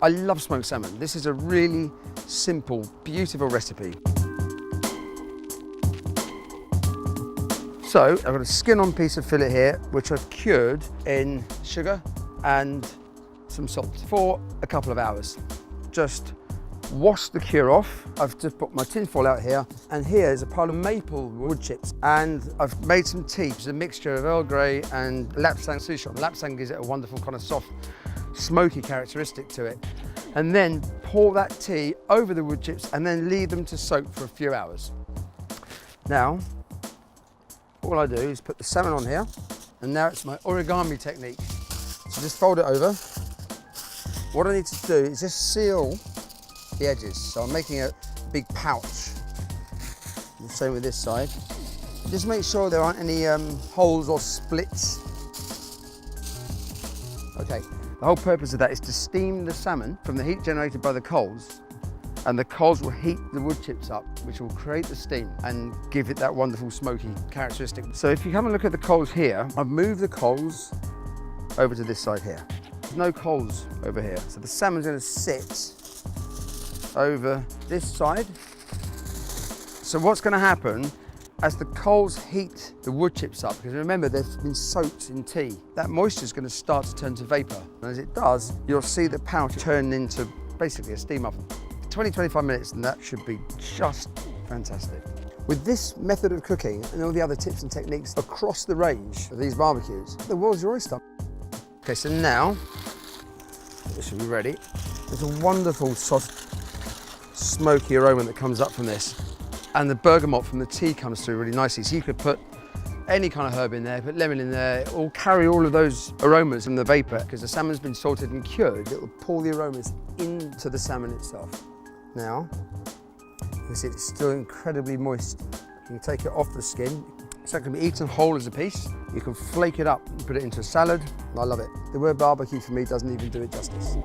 I love smoked salmon. This is a really simple, beautiful recipe. So I've got a skin-on piece of fillet here, which I've cured in sugar and some salt for a couple of hours. Just wash the cure off. I've just put my tin foil out here, and here is a pile of maple wood chips, and I've made some tea. It's a mixture of Earl Grey and Lapsang Souchong. Lapsang gives it a wonderful kind of soft, smoky characteristic to it. And then pour that tea over the wood chips and then leave them to soak for a few hours. Now, all I do is put the salmon on here, and now it's my origami technique. So just fold it over. What I need to do is just seal the edges. So I'm making a big pouch. The same with this side. Just make sure there aren't any holes or splits. Okay, the whole purpose of that is to steam the salmon from the heat generated by the coals, and the coals will heat the wood chips up, which will create the steam and give it that wonderful smoky characteristic. So if you come and look at the coals here, I've moved the coals over to this side here. There's no coals over here. So the salmon's going to sit over this side. So what's going to happen as the coals heat the wood chips up, because remember they've been soaked in tea, that moisture is going to start to turn to vapour. And as it does, you'll see the pouch turn into basically a steam oven. 20-25 minutes and that should be just fantastic. With this method of cooking and all the other tips and techniques across the range of these barbecues, the world's your oyster. Okay, so now this should be ready. There's a wonderful soft smoky aroma that comes up from this, and the bergamot from the tea comes through really nicely. So you could put any kind of herb in there, put lemon in there, it will carry all of those aromas from the vapour, because the salmon's been salted and cured. It will pull the aromas into the salmon itself. Now, you see it's still incredibly moist. You can take it off the skin. So it can be eaten whole as a piece. You can flake it up and put it into a salad. I love it. The word barbecue for me doesn't even do it justice.